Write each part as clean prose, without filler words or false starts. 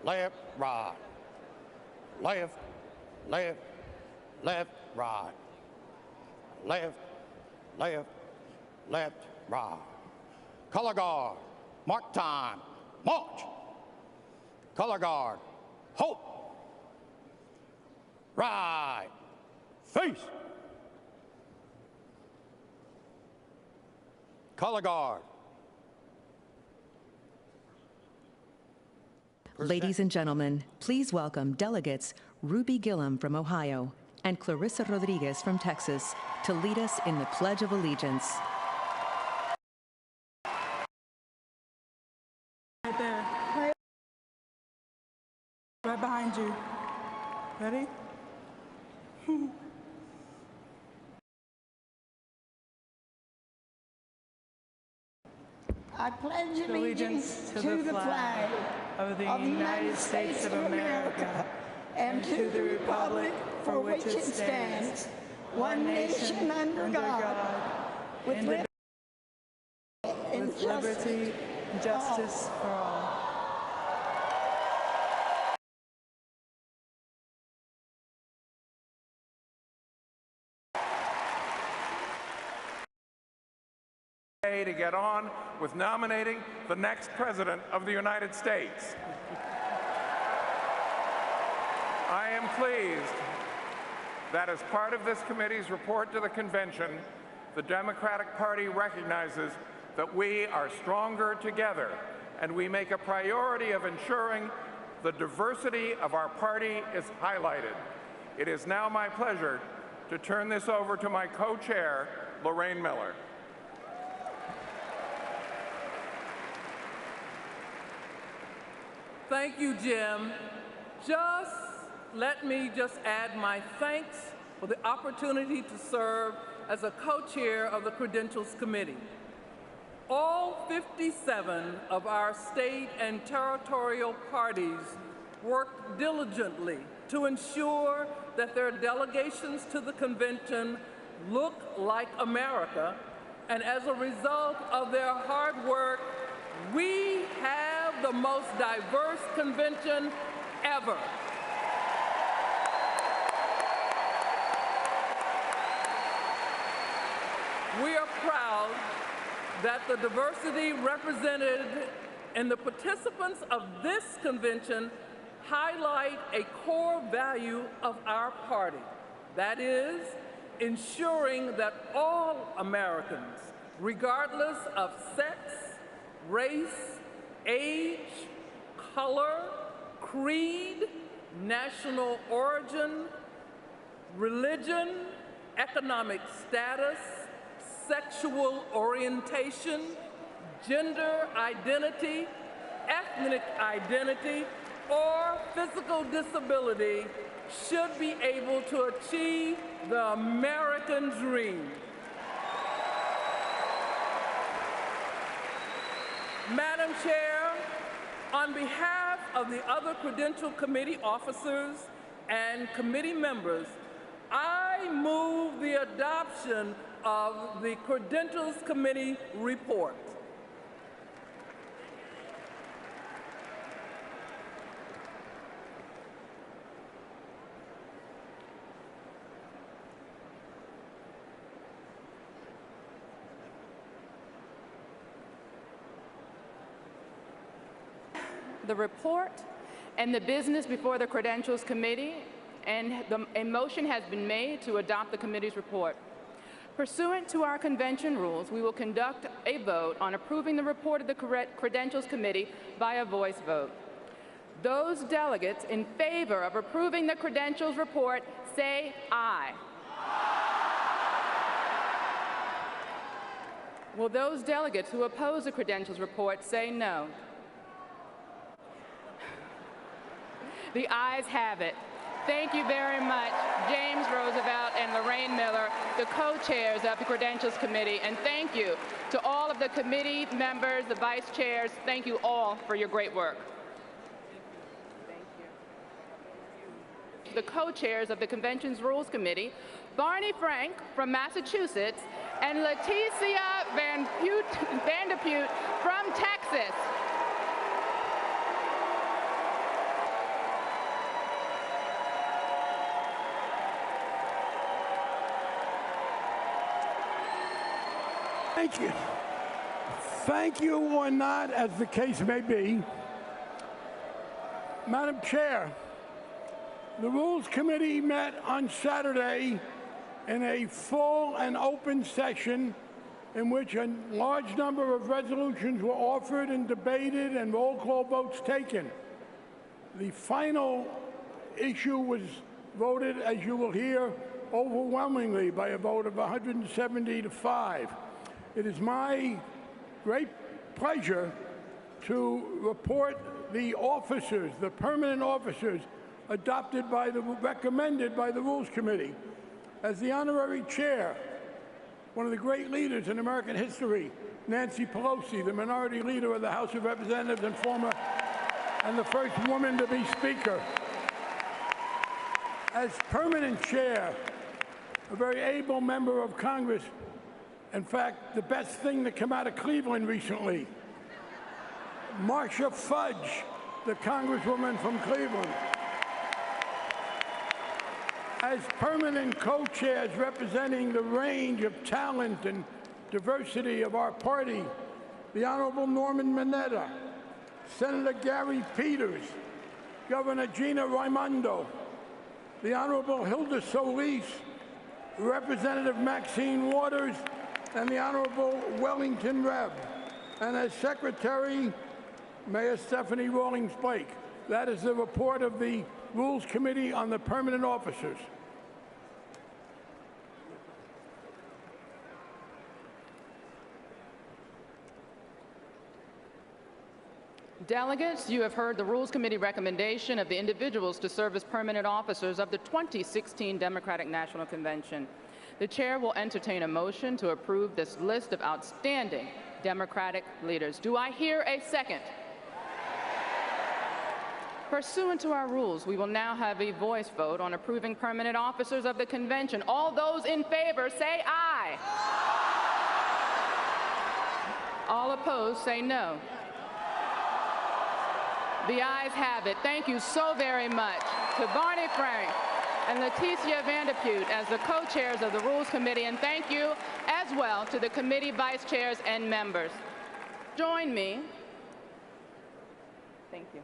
left, right. Left, left, left, right. Left, left, left, right. Color guard, mark time, march. Color guard, halt. Right, face. Color guard. Ladies and gentlemen, please welcome delegates Ruby Gillum from Ohio and Clarissa Rodriguez from Texas to lead us in the Pledge of Allegiance. Right there. Right behind you. Ready? I pledge allegiance to the flag of the United States of America and to the republic for which it stands, one nation under God, with liberty and justice for all. To get on with nominating the next President of the United States. I am pleased that as part of this committee's report to the convention, the Democratic Party recognizes that we are stronger together, and we make a priority of ensuring the diversity of our party is highlighted. It is now my pleasure to turn this over to my co-chair, Lorraine Miller. Thank you, Jim. Let me add my thanks for the opportunity to serve as a co-chair of the Credentials Committee. All 57 of our state and territorial parties worked diligently to ensure that their delegations to the convention look like America, and as a result of their hard work, we have the most diverse convention ever. We are proud that the diversity represented in the participants of this convention highlight a core value of our party. That is, ensuring that all Americans, regardless of sex, race, age, color, creed, national origin, religion, economic status, sexual orientation, gender identity, ethnic identity, or physical disability should be able to achieve the American dream. Madam Chair, on behalf of the other Credential Committee officers and committee members, I move the adoption of the Credentials Committee report. The report and the business before the Credentials Committee, and a motion has been made to adopt the committee's report. Pursuant to our convention rules, we will conduct a vote on approving the report of the Credentials Committee by a voice vote. Those delegates in favor of approving the Credentials report say aye. Will those delegates who oppose the Credentials report say no? The ayes have it. Thank you very much, James Roosevelt and Lorraine Miller, the co-chairs of the Credentials Committee, and thank you to all of the committee members, the vice chairs. Thank you all for your great work. Thank you. The co-chairs of the Convention's Rules Committee, Barney Frank from Massachusetts and Leticia Van de Putte from Texas. Thank you. Thank you or not, as the case may be. Madam Chair, the Rules Committee met on Saturday in a full and open session in which a large number of resolutions were offered and debated and roll call votes taken. The final issue was voted, as you will hear, overwhelmingly by a vote of 170 to 5. It is my great pleasure to report the officers, the permanent officers, recommended by the Rules Committee. As the honorary chair, one of the great leaders in American history, Nancy Pelosi, the minority leader of the House of Representatives and the first woman to be Speaker. As permanent chair, a very able member of Congress, in fact, the best thing to come out of Cleveland recently, Marcia Fudge, the Congresswoman from Cleveland. As permanent co-chairs representing the range of talent and diversity of our party, the Honorable Norman Mineta, Senator Gary Peters, Governor Gina Raimondo, the Honorable Hilda Solis, Representative Maxine Waters, and the Honorable Wellington Rebb. And as Secretary, Mayor Stephanie Rawlings Blake. That is the report of the Rules Committee on the permanent officers. Delegates, you have heard the Rules Committee recommendation of the individuals to serve as permanent officers of the 2016 Democratic National Convention. The chair will entertain a motion to approve this list of outstanding Democratic leaders. Do I hear a second? Pursuant to our rules, we will now have a voice vote on approving permanent officers of the convention. All those in favor say aye. All opposed say no. The ayes have it. Thank you so very much to Barney Frank and Leticia Vanderpute as the co-chairs of the Rules Committee, and thank you as well to the committee vice chairs and members. Join me. Thank you.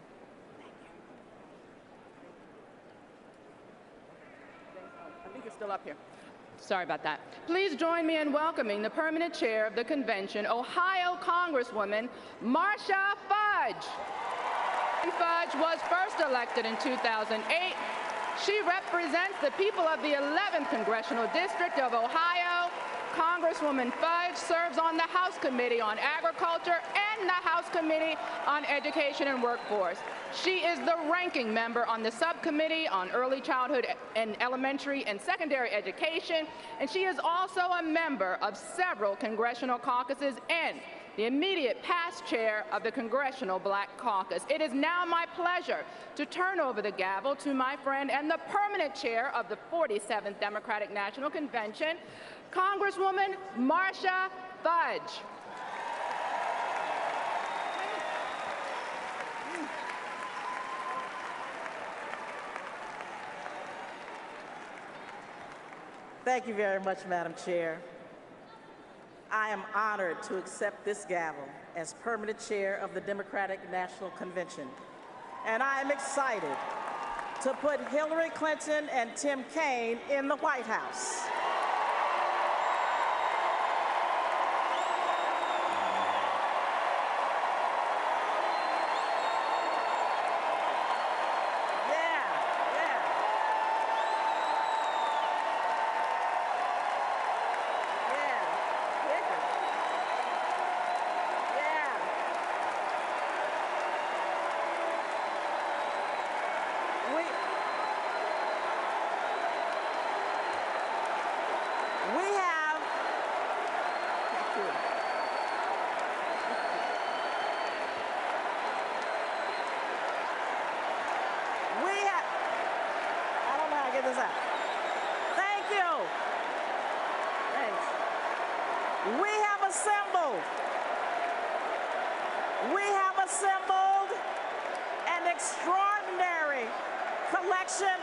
I think it's still up here. Sorry about that. Please join me in welcoming the permanent chair of the convention, Ohio Congresswoman Marcia Fudge. Fudge was first elected in 2008. She represents the people of the 11th Congressional District of Ohio. Congresswoman Fudge serves on the House Committee on Agriculture and the House Committee on Education and Workforce. She is the ranking member on the Subcommittee on Early Childhood and Elementary and Secondary Education, and she is also a member of several congressional caucuses and the immediate past chair of the Congressional Black Caucus. It is now my pleasure to turn over the gavel to my friend and the permanent chair of the 47th Democratic National Convention, Congresswoman Marcia Fudge. Thank you very much, Madam Chair. I am honored to accept this gavel as permanent chair of the Democratic National Convention. And I am excited to put Hillary Clinton and Tim Kaine in the White House.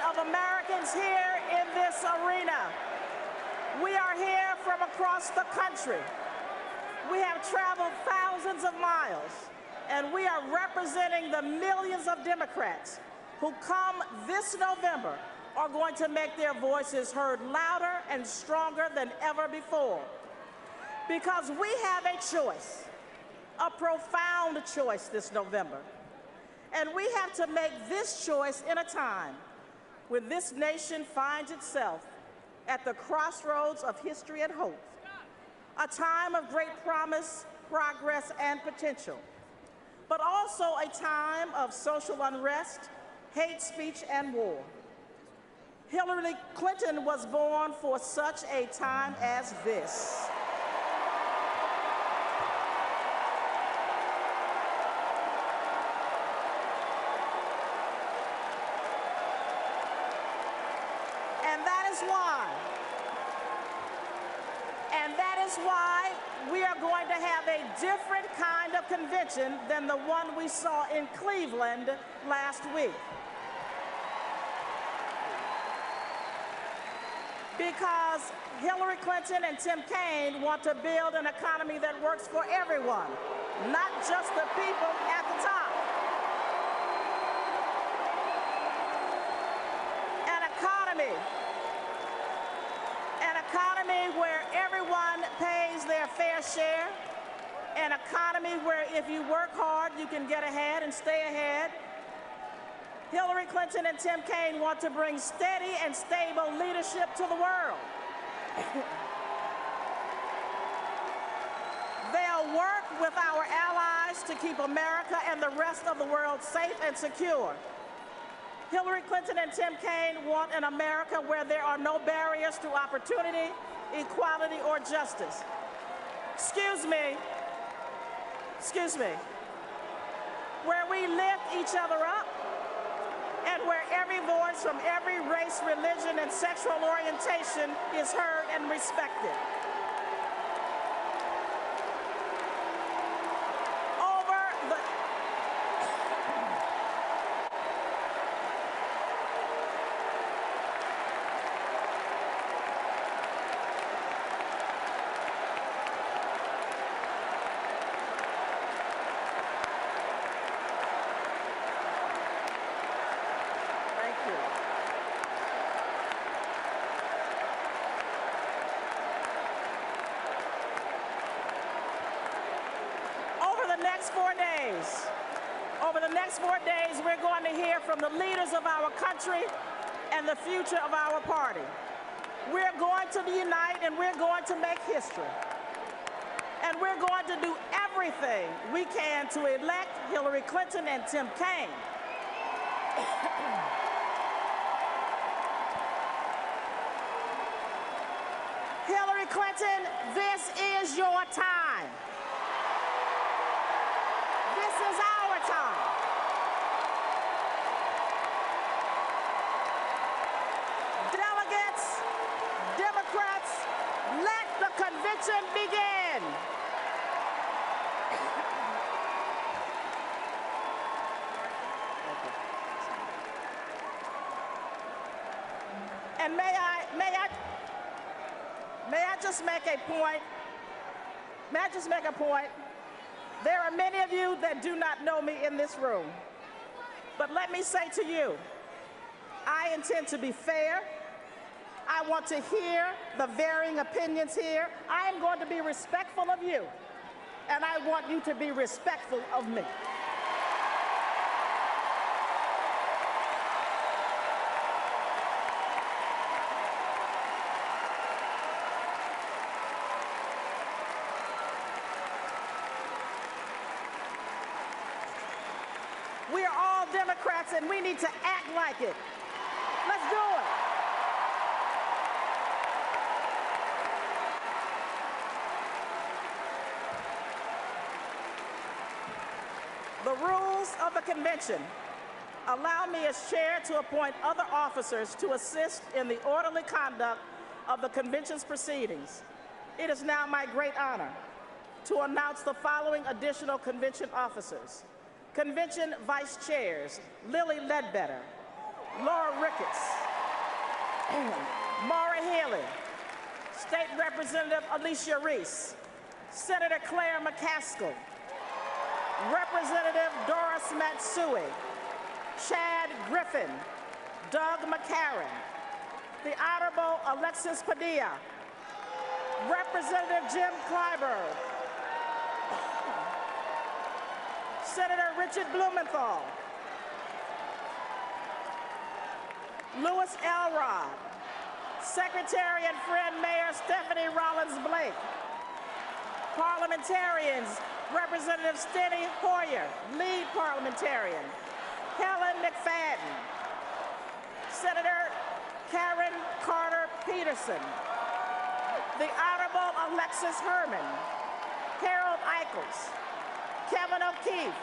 Of Americans here in this arena. We are here from across the country. We have traveled thousands of miles, and we are representing the millions of Democrats who come this November are going to make their voices heard louder and stronger than ever before. Because we have a choice, a profound choice this November. And we have to make this choice in a time when this nation finds itself at the crossroads of history and hope, a time of great promise, progress, and potential, but also a time of social unrest, hate speech, and war. Hillary Clinton was born for such a time as this. And that is why we are going to have a different kind of convention than the one we saw in Cleveland last week. Because Hillary Clinton and Tim Kaine want to build an economy that works for everyone, not just the people at the top. An economy where everyone pays their fair share, an economy where if you work hard, you can get ahead and stay ahead. Hillary Clinton and Tim Kaine want to bring steady and stable leadership to the world. They'll work with our allies to keep America and the rest of the world safe and secure. Hillary Clinton and Tim Kaine want an America where there are no barriers to opportunity, equality, or justice. Excuse me. Where we lift each other up and where every voice from every race, religion, and sexual orientation is heard and respected. Over the next 4 days, we're going to hear from the leaders of our country and the future of our party. We're going to unite and we're going to make history. And we're going to do everything we can to elect Hillary Clinton and Tim Kaine. Hillary Clinton, this is your time. This is our time. Delegates, Democrats, let the convention begin. And may I just make a point? May I just make a point? There are many of you that do not know me in this room. But let me say to you, I intend to be fair. I want to hear the varying opinions here. I am going to be respectful of you, and I want you to be respectful of me. We are all Democrats, and we need to act like it. Let's do it. The rules of the convention allow me as chair to appoint other officers to assist in the orderly conduct of the convention's proceedings. It is now my great honor to announce the following additional convention officers. Convention Vice Chairs, Lily Ledbetter, Laura Ricketts, Maura Healey, State Representative Alicia Reese, Senator Claire McCaskill, Representative Doris Matsui, Chad Griffin, Doug McCarron, the Honorable Alexis Padilla, Representative Jim Clyburn, Senator Richard Blumenthal, Louis Elrod, Secretary and friend Mayor Stephanie Rollins-Blake, parliamentarians Representative Steny Hoyer, lead parliamentarian, Helen McFadden, Senator Karen Carter Peterson, the Honorable Alexis Herman, Harold Eichels, Kevin O'Keefe,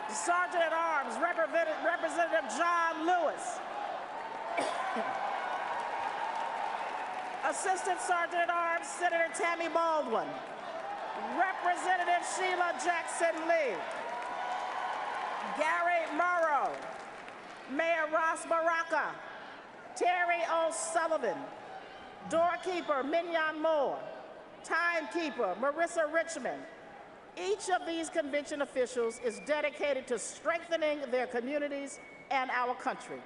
Sergeant at Arms Representative John Lewis, Assistant Sergeant at Arms Senator Tammy Baldwin, Representative Sheila Jackson Lee, Gary Morrow, Mayor Ross Baraka, Terry O'Sullivan, doorkeeper Mignon Moore, timekeeper Marissa Richmond. Each of these convention officials is dedicated to strengthening their communities and our country.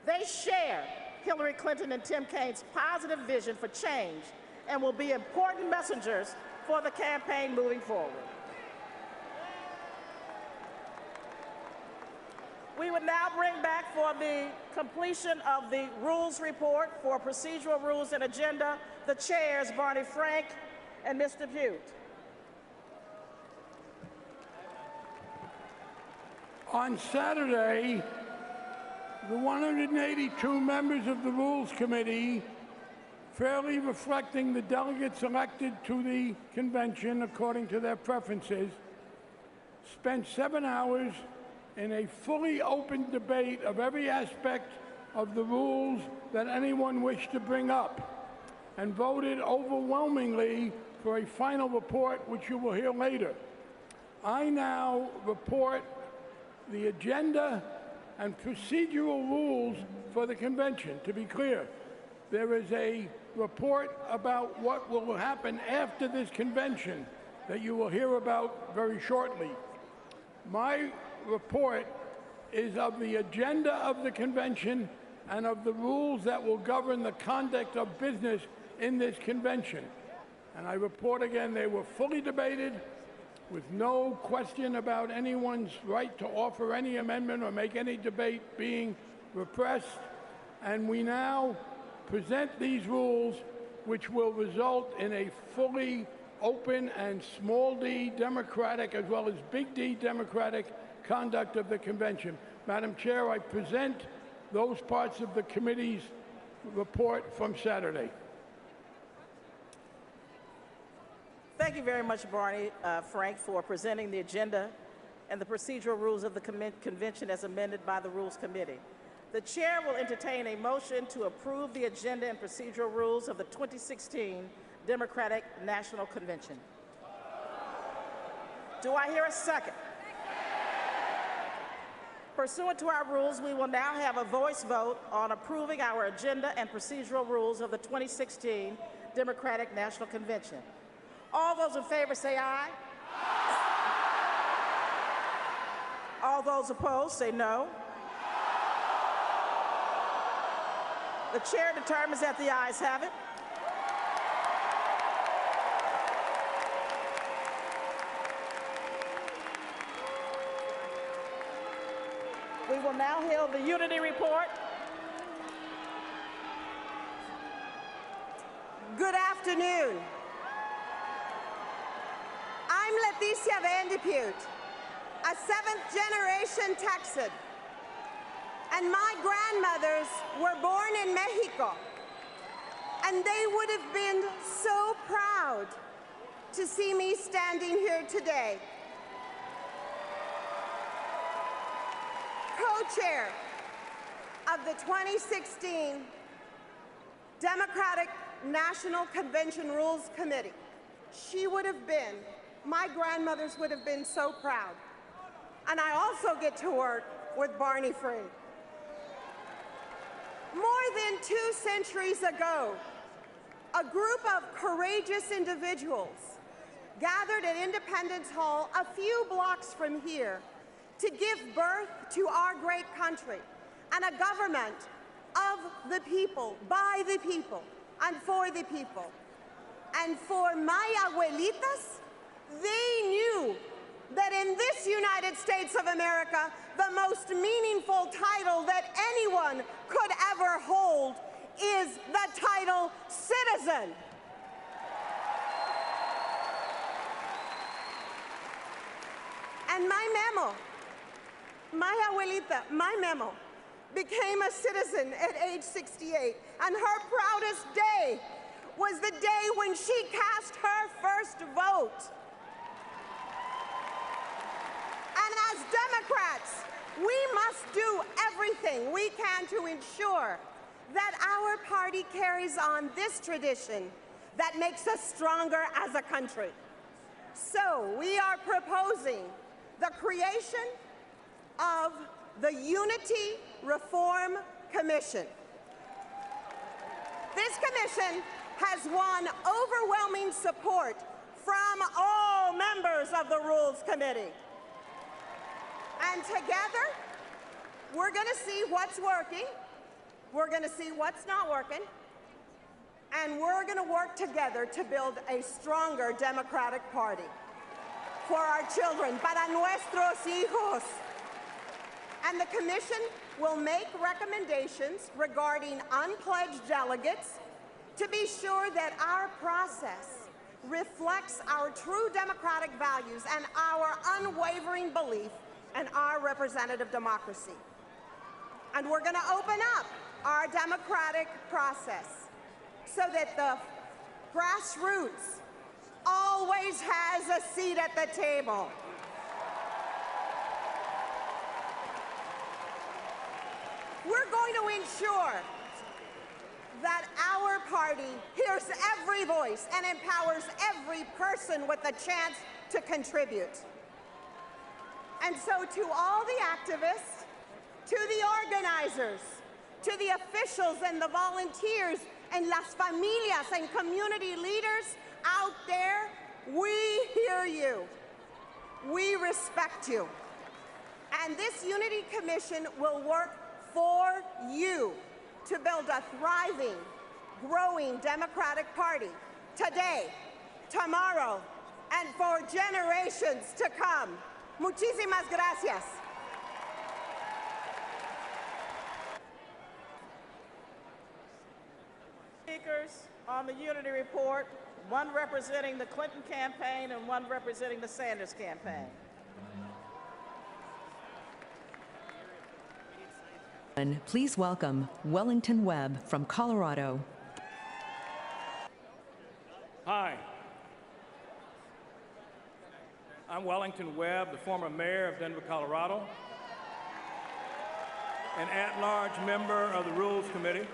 They share Hillary Clinton and Tim Kaine's positive vision for change and will be important messengers for the campaign moving forward. We would now bring back for the completion of the rules report for procedural rules and agenda the chairs, Barney Frank and Mr. Pute. On Saturday, the 182 members of the Rules Committee, fairly reflecting the delegates elected to the convention according to their preferences, spent 7 hours in a fully open debate of every aspect of the rules that anyone wished to bring up, and voted overwhelmingly for a final report, which you will hear later. I now report the agenda and procedural rules for the convention. To be clear, there is a report about what will happen after this convention that you will hear about very shortly. My report is of the agenda of the convention and of the rules that will govern the conduct of business in this convention. And I report again, they were fully debated with no question about anyone's right to offer any amendment or make any debate being repressed. And we now present these rules, which will result in a fully open and small d democratic as well as big D democratic conduct of the convention. Madam Chair, I present those parts of the committee's report from Saturday. Thank you very much, Barney Frank, for presenting the agenda and the procedural rules of the convention as amended by the Rules Committee. The chair will entertain a motion to approve the agenda and procedural rules of the 2016 Democratic National Convention. Do I hear a second? Pursuant to our rules, we will now have a voice vote on approving our agenda and procedural rules of the 2016 Democratic National Convention. All those in favor say aye. All those opposed say no. The chair determines that the ayes have it. We will now hear the unity report. Good afternoon. I'm Leticia Van de Pute, a 7th-generation Texan, and my grandmothers were born in Mexico, and they would have been so proud to see me standing here today. Co-chair of the 2016 Democratic National Convention Rules Committee. She would have been, my grandmothers would have been so proud. And I also get to work with Barney Frank. More than 2 centuries ago, a group of courageous individuals gathered at Independence Hall a few blocks from here to give birth to our great country and a government of the people, by the people, and for the people. And for my abuelitas, they knew that in this United States of America, the most meaningful title that anyone could ever hold is the title citizen. And my abuelita, my memo, became a citizen at age 68, and her proudest day was the day when she cast her first vote. And as Democrats, we must do everything we can to ensure that our party carries on this tradition that makes us stronger as a country. So we are proposing the creation of the Unity Reform Commission. This commission has won overwhelming support from all members of the Rules Committee. And together, we're going to see what's working, we're going to see what's not working, and we're going to work together to build a stronger Democratic Party for our children, para nuestros hijos. And the commission will make recommendations regarding unpledged delegates to be sure that our process reflects our true democratic values and our unwavering belief in our representative democracy. And we're going to open up our democratic process so that the grassroots always has a seat at the table. We're going to ensure that our party hears every voice and empowers every person with a chance to contribute. And so to all the activists, to the organizers, to the officials and the volunteers and las familias and community leaders out there, we hear you. We respect you. And this Unity Commission will work for you to build a thriving, growing Democratic Party today, tomorrow, and for generations to come. Muchísimas gracias. Speakers on the Unity Report, one representing the Clinton campaign and one representing the Sanders campaign. Please welcome Wellington Webb from Colorado. Hi. I'm Wellington Webb, the former mayor of Denver, Colorado, an at-large member of the Rules Committee,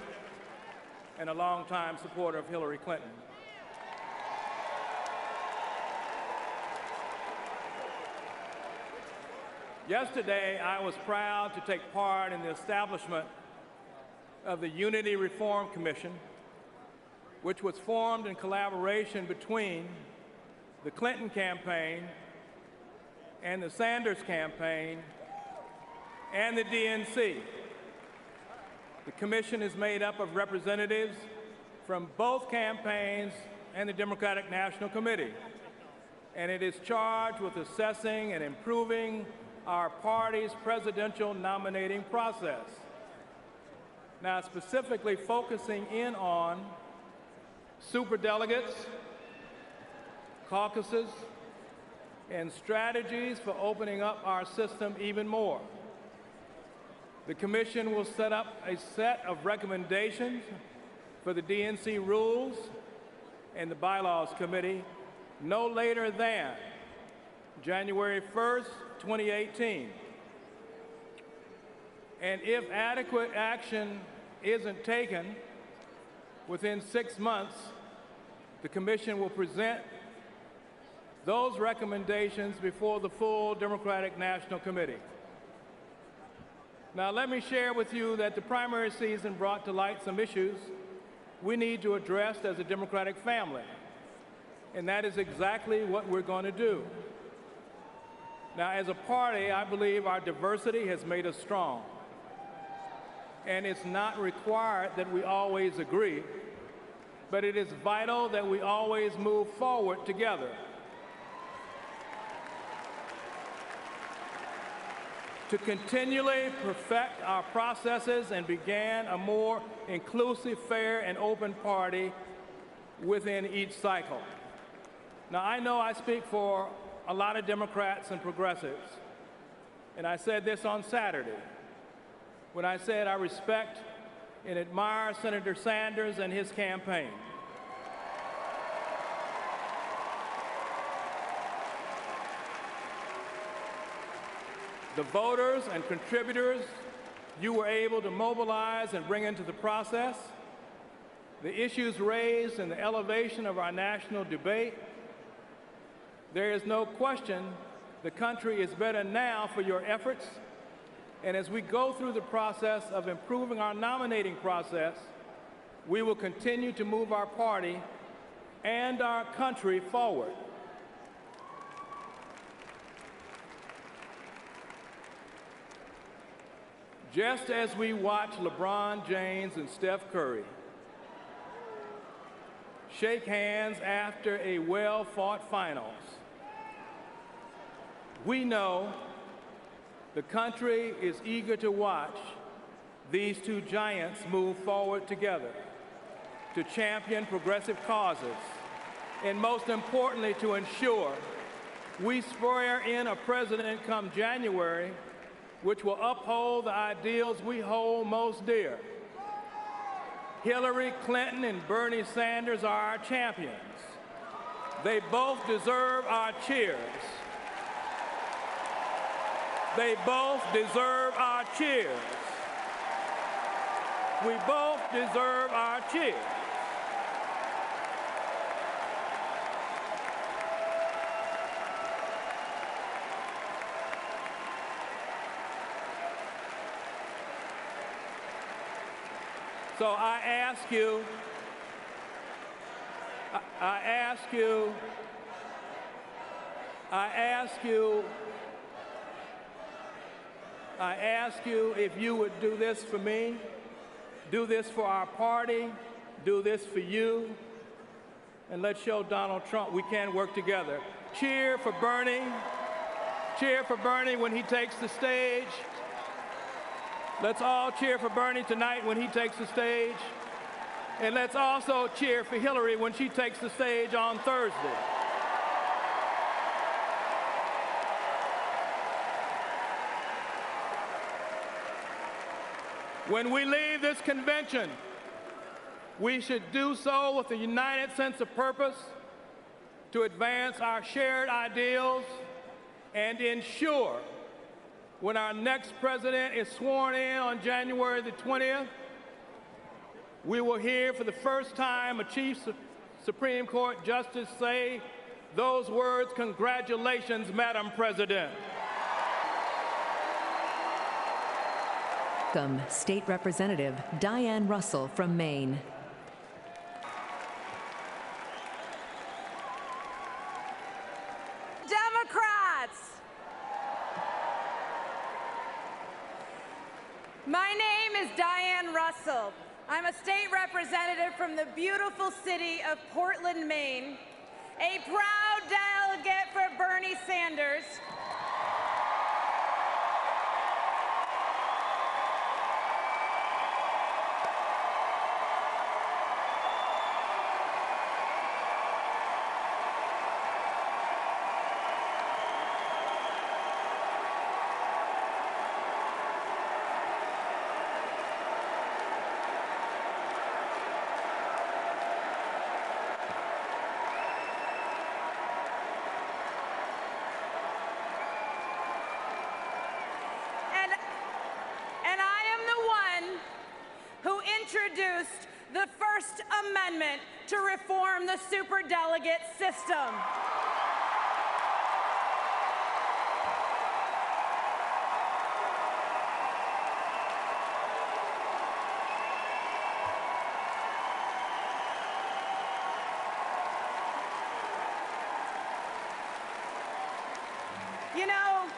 and a longtime supporter of Hillary Clinton. Yesterday, I was proud to take part in the establishment of the Unity Reform Commission, which was formed in collaboration between the Clinton campaign and the Sanders campaign and the DNC. The commission is made up of representatives from both campaigns and the Democratic National Committee, and it is charged with assessing and improving our party's presidential nominating process. Now, specifically focusing in on superdelegates, caucuses, and strategies for opening up our system even more. The commission will set up a set of recommendations for the DNC rules and the bylaws committee no later than January 1st, 2018. And if adequate action isn't taken within 6 months, the commission will present those recommendations before the full Democratic National Committee. Now, let me share with you that the primary season brought to light some issues we need to address as a Democratic family. And that is exactly what we're going to do. Now, as a party, I believe our diversity has made us strong. And it's not required that we always agree, but it is vital that we always move forward together. To continually perfect our processes and begin a more inclusive, fair, and open party within each cycle. Now, I know I speak for a lot of Democrats and progressives, and I said this on Saturday when I said I respect and admire Senator Sanders and his campaign. The voters and contributors you were able to mobilize and bring into the process, the issues raised in the elevation of our national debate, there is no question the country is better now for your efforts. And as we go through the process of improving our nominating process, we will continue to move our party and our country forward. Just as we watch LeBron James and Steph Curry shake hands after a well-fought finals, we know the country is eager to watch these two giants move forward together to champion progressive causes, and most importantly, to ensure we swear in a president come January which will uphold the ideals we hold most dear. Hillary Clinton and Bernie Sanders are our champions. They both deserve our cheers. They both deserve our cheers. We both deserve our cheers. So I ask you, if you would do this for me, do this for our party, do this for you, and let's show Donald Trump we can work together. Cheer for Bernie. Cheer for Bernie when he takes the stage. Let's all cheer for Bernie tonight when he takes the stage. And let's also cheer for Hillary when she takes the stage on Thursday. When we leave this convention, we should do so with a united sense of purpose to advance our shared ideals and ensure when our next president is sworn in on January the 20th, we will hear for the first time a Chief Supreme Court Justice say those words, "Congratulations, Madam President." Welcome, State Representative Diane Russell from Maine. Democrats! My name is Diane Russell. I'm a state representative from the beautiful city of Portland, Maine, a proud delegate for Bernie Sanders, introduced the First Amendment to reform the superdelegate system. You know,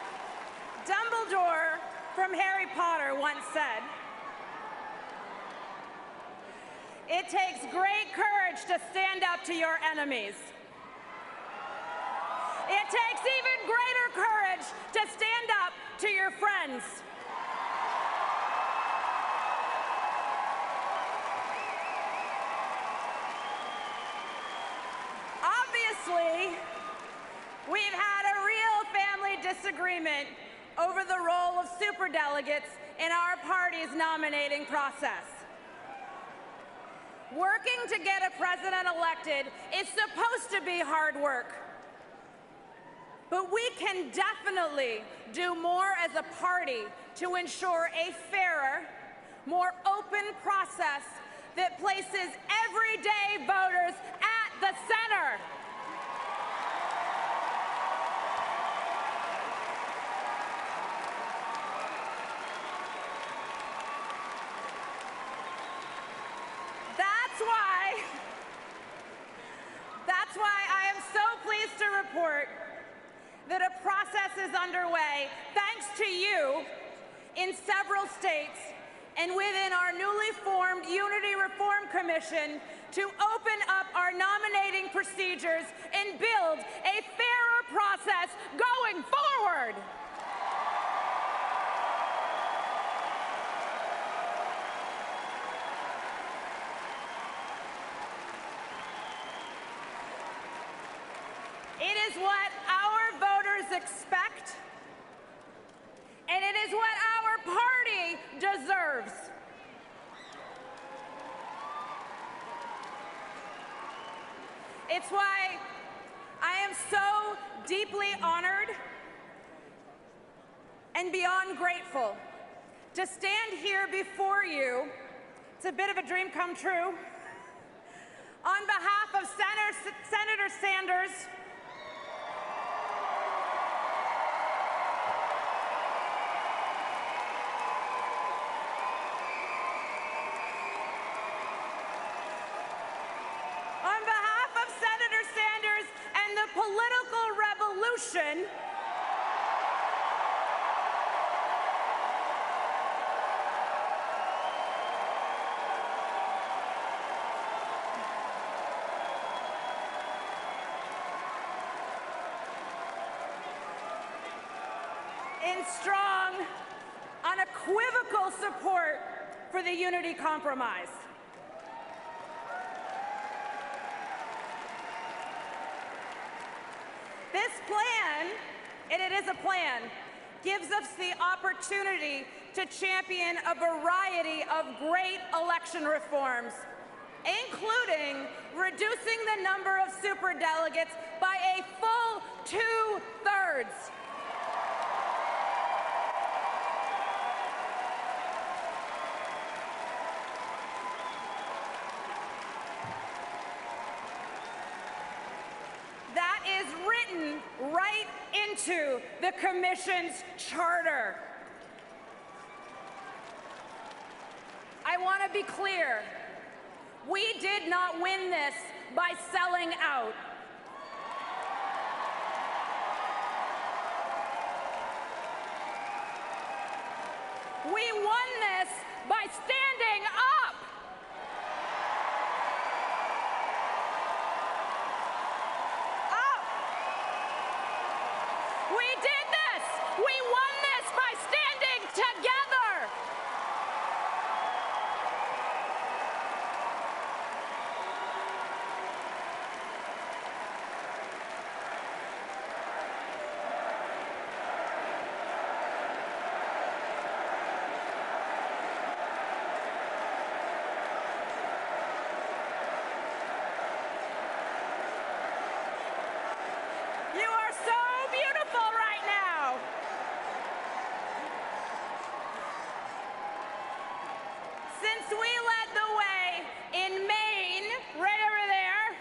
Dumbledore from Harry Potter once said, "It takes great courage to stand up to your enemies. It takes even greater courage to stand up to your friends." Obviously, we've had a real family disagreement over the role of superdelegates in our party's nominating process. Working to get a president elected is supposed to be hard work. But we can definitely do more as a party to ensure a fairer, more open process that places everyday voters at the center. That's why I am so pleased to report that a process is underway, thanks to you, in several states and within our newly formed Unity Reform Commission to open up our nominating procedures and build a fairer process going forward. It is what our voters expect, and it is what our party deserves. It's why I am so deeply honored and beyond grateful to stand here before you. It's a bit of a dream come true. On behalf of Senator Sanders, and the political revolution, in strong, unequivocal support for the Unity Compromise. This plan, and it is a plan, gives us the opportunity to champion a variety of great election reforms, including reducing the number of superdelegates by a full 2/3. That is written right into the Commission's charter. I want to be clear. We did not win this by selling out. We won this by standing up. We did this! We won this by standing together! You are so beautiful right now! Since we led the way in Maine, right over there,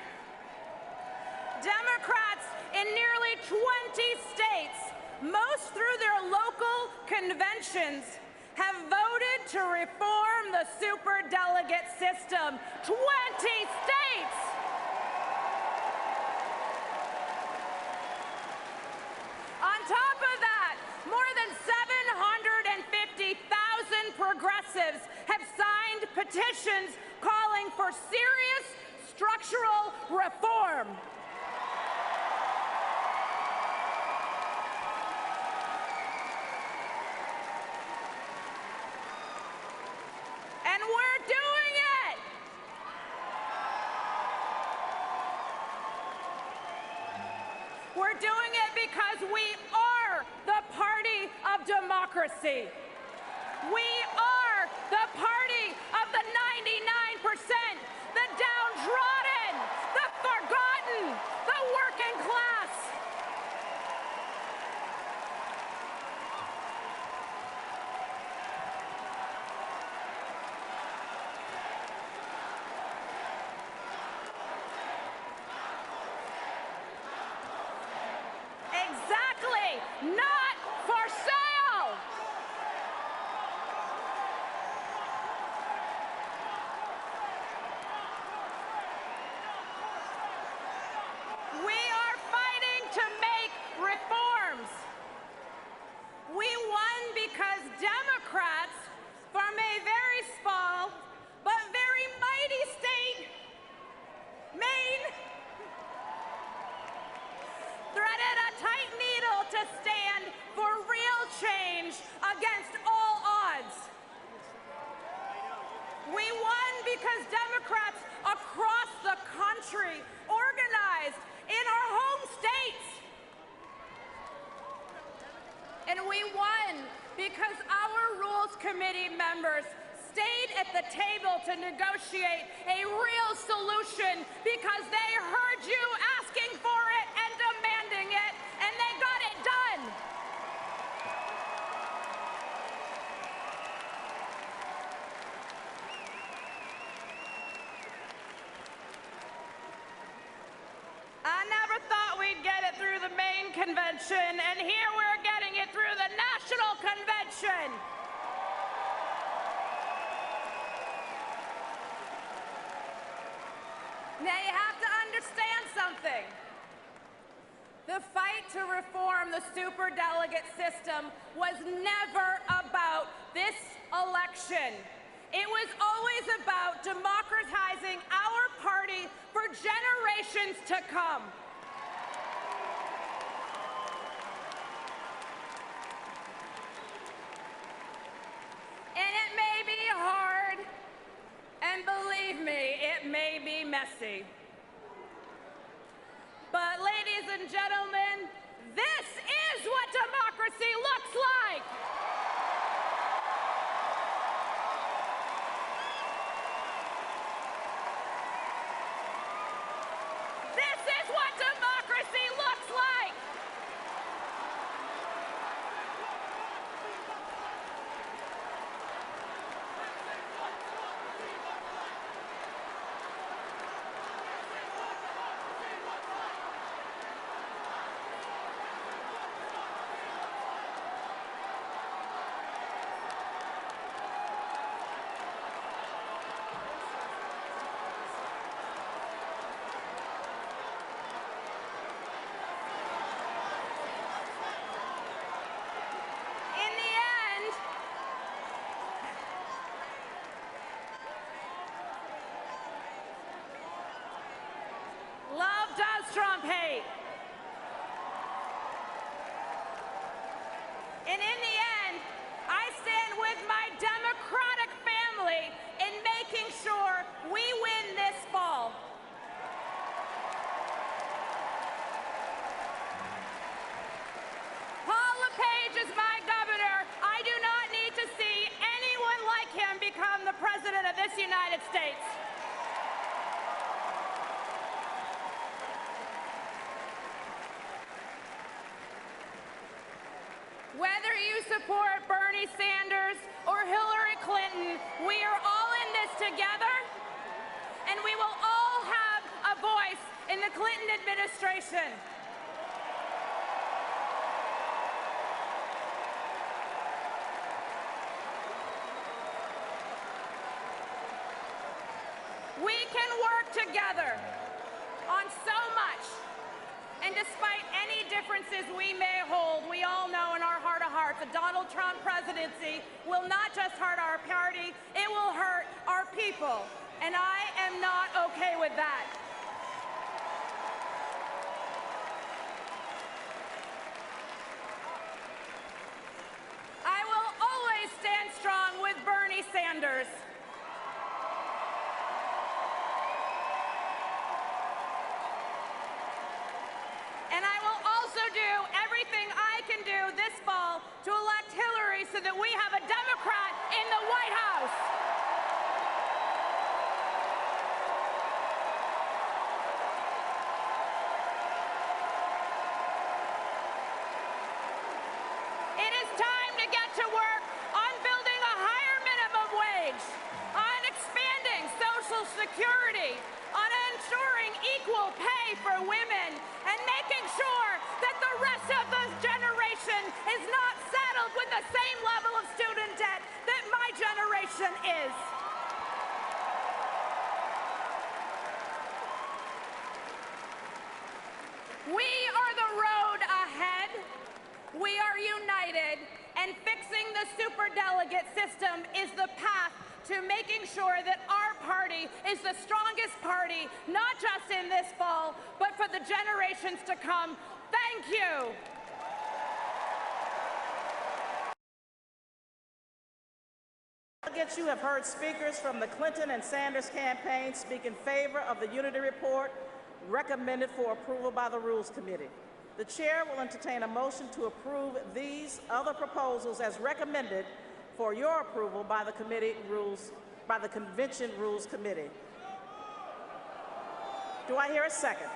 Democrats in nearly 20 states, most through their local conventions, have voted to reform the superdelegate system. 20 states! On top of for serious structural reform. And we're doing it. We're doing it because we are the party of democracy. We are the party of the 99%, the downtrodden, the forgotten, the working class. Exactly, not for sale. We are fighting to make reforms. We won because Democrats from a very small but very mighty state, Maine, threaded a tight needle to stand for real change against all odds. We won because Democrats across the country organized in our home states. And we won because our Rules Committee members stayed at the table to negotiate a real solution because they heard you asking for it and demanding it, and they got it done. I never thought we'd get it through the Maine convention, and here we're getting it through the national convention. Now you have to understand something. The fight to reform the superdelegate system was never about this election. It was always about democratizing our party for generations to come. And it may be hard, and believe me, it may be messy. But ladies and gentlemen, this is what democracy looks like. This is what democracy looks like. Love does trump hate. And in the end, I stand with my Democratic family in making sure we win this fall. Paul LePage is my governor. I do not need to see anyone like him become the president of this United States. Whether you support Bernie Sanders or Hillary Clinton, we are all in this together, and we will all have a voice in the Clinton administration. We can work together on so much. And despite any differences we may hold, we all know in our heart of hearts hearts. A Donald Trump presidency will not just hurt our party, it will hurt our people. And I am not okay with that. I will always stand strong with Bernie Sanders. And I will also do everything I can do this fall to elect Hillary so that we have a Democrat in the White House. It is time to get to work on building a higher minimum wage, on expanding Social Security, on ensuring equal pay for women, and making sure that the rest of this generation is not saddled with the same level of student debt that my generation is. We are the road ahead. We are united, and fixing the superdelegate system is the path to making sure that our party is the strongest party, not just in this fall, but for the generations to come. Thank you. Delegates, you have heard speakers from the Clinton and Sanders campaigns speak in favor of the unity report recommended for approval by the Rules Committee. The chair will entertain a motion to approve these other proposals as recommended for your approval by the Convention Rules Committee. Do I hear a second?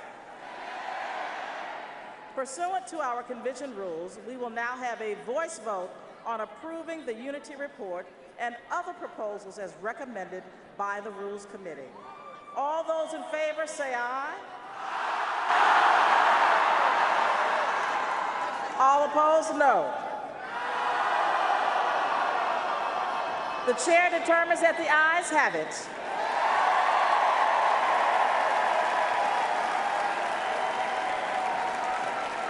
Pursuant to our convention rules, we will now have a voice vote on approving the unity report and other proposals as recommended by the Rules Committee. All those in favor say aye. All opposed, no. The chair determines that the ayes have it.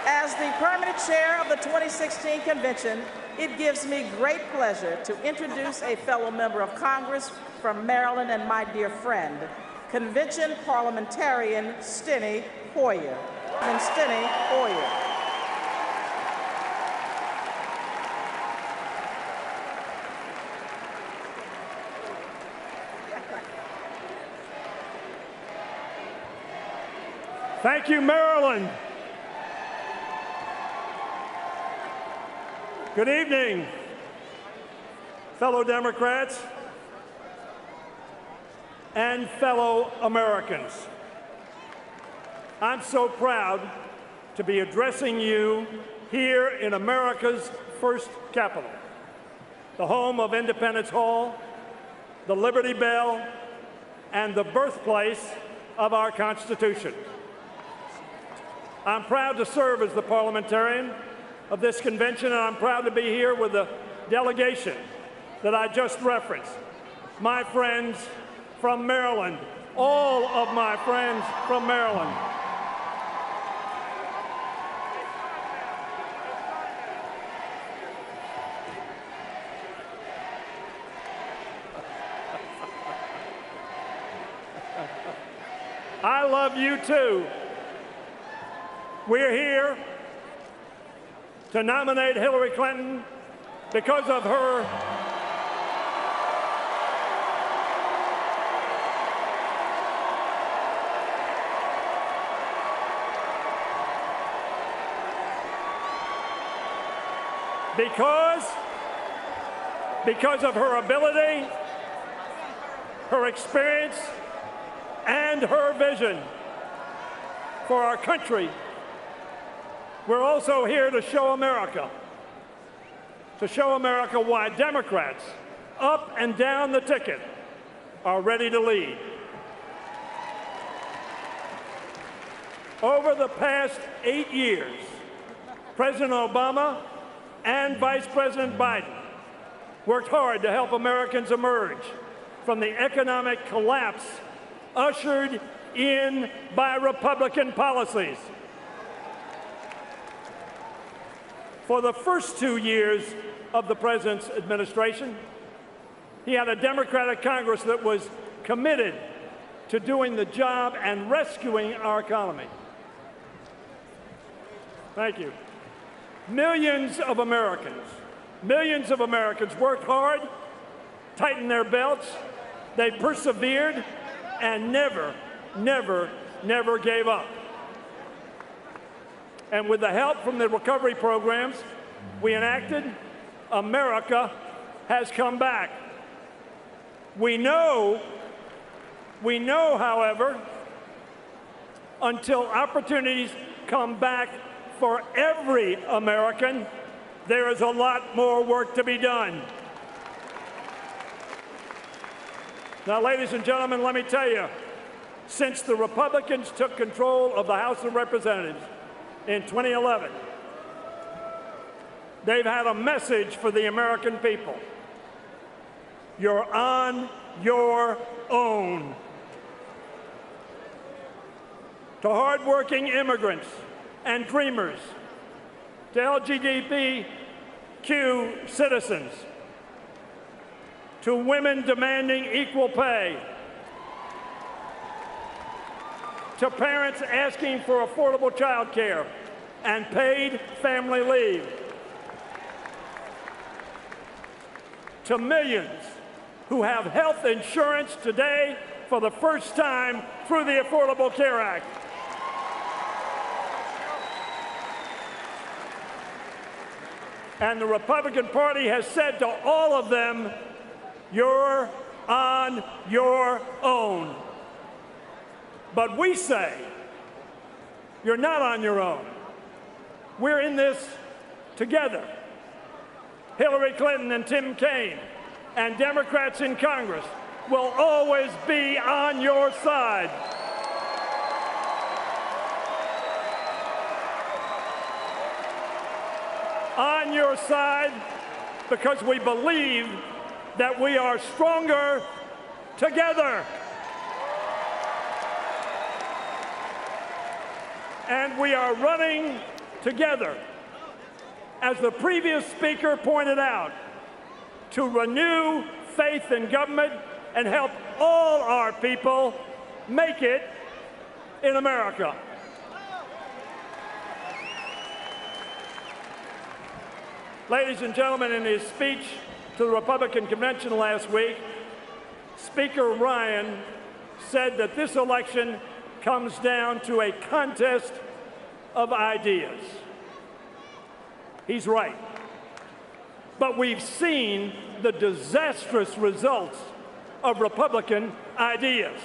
As the permanent chair of the 2016 convention, it gives me great pleasure to introduce a fellow member of Congress from Maryland and my dear friend, convention parliamentarian Steny Hoyer. Steny Hoyer. Thank you, Maryland. Good evening, fellow Democrats and fellow Americans. I'm so proud to be addressing you here in America's first capital, the home of Independence Hall, the Liberty Bell, and the birthplace of our Constitution. I'm proud to serve as the parliamentarian of this convention, and I'm proud to be here with the delegation that I just referenced. My friends from Maryland, all of my friends from Maryland. I love you too. We're here to nominate Hillary Clinton because of her because of her ability, her experience, and her vision for our country. We're also here to show America why Democrats up and down the ticket are ready to lead. Over the past 8 years, President Obama and Vice President Biden worked hard to help Americans emerge from the economic collapse ushered in by Republican policies. For the first 2 years of the President's administration, he had a Democratic Congress that was committed to doing the job and rescuing our economy. Thank you. Millions of Americans worked hard, tightened their belts, they persevered, and never gave up. And with the help from the recovery programs we enacted, America has come back. We know, however, until opportunities come back for every American, there is a lot more work to be done. Now, ladies and gentlemen, let me tell you, since the Republicans took control of the House of Representatives in 2011, they've had a message for the American people. You're on your own. To hardworking immigrants and dreamers, to LGBTQ citizens, to women demanding equal pay, to parents asking for affordable child care and paid family leave, to millions who have health insurance today for the first time through the Affordable Care Act. And the Republican Party has said to all of them, you're on your own. But we say, you're not on your own. We're in this together. Hillary Clinton and Tim Kaine and Democrats in Congress will always be on your side. On your side because we believe that we are stronger together. And we are running together, as the previous speaker pointed out, to renew faith in government and help all our people make it in America. Ladies and gentlemen, in his speech to the Republican convention last week, Speaker Ryan said that this election comes down to a contest of ideas. He's right. But we've seen the disastrous results of Republican ideas.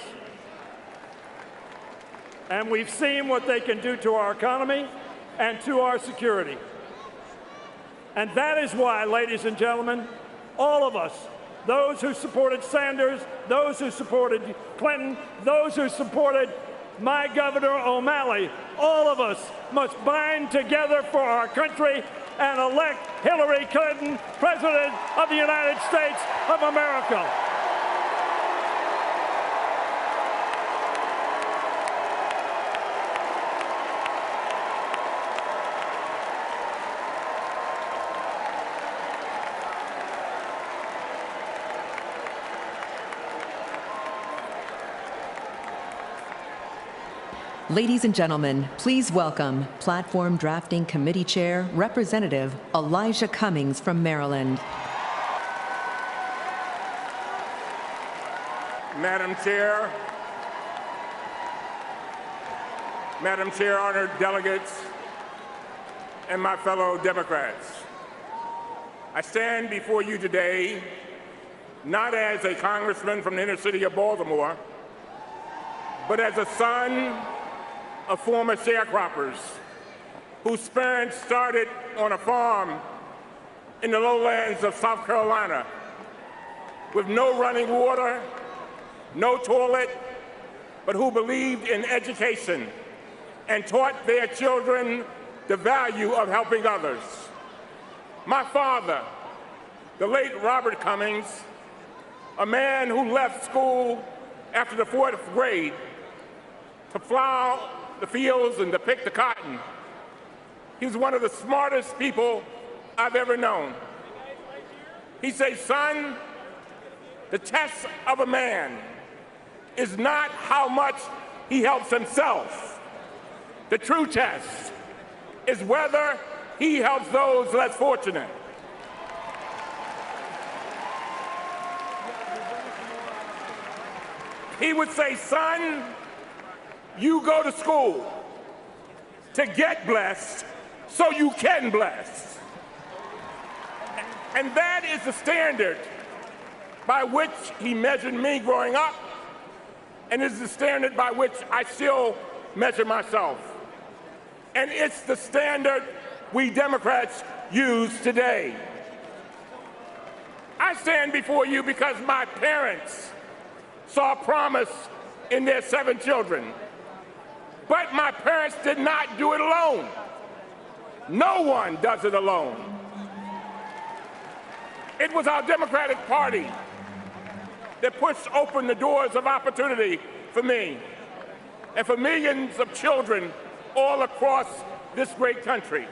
And we've seen what they can do to our economy and to our security. And that is why, ladies and gentlemen, all of us, those who supported Sanders, those who supported Clinton, those who supported my Governor O'Malley, all of us must bind together for our country and elect Hillary Clinton, President of the United States of America. Ladies and gentlemen, please welcome Platform Drafting Committee Chair, Representative Elijah Cummings from Maryland. Madam Chair, honored delegates, and my fellow Democrats, I stand before you today not as a congressman from the inner city of Baltimore, but as a son of former sharecroppers whose parents started on a farm in the lowlands of South Carolina with no running water, no toilet, but who believed in education and taught their children the value of helping others. My father, the late Robert Cummings, a man who left school after the 4th grade to plow the fields and to pick the cotton. He was one of the smartest people I've ever known. He says, son, the test of a man is not how much he helps himself. The true test is whether he helps those less fortunate. He would say, son, you go to school to get blessed so you can bless. And that is the standard by which he measured me growing up, and is the standard by which I still measure myself. And it's the standard we Democrats use today. I stand before you because my parents saw promise in their 7 children. But my parents did not do it alone. No one does it alone. It was our Democratic Party that pushed open the doors of opportunity for me and for millions of children all across this great country.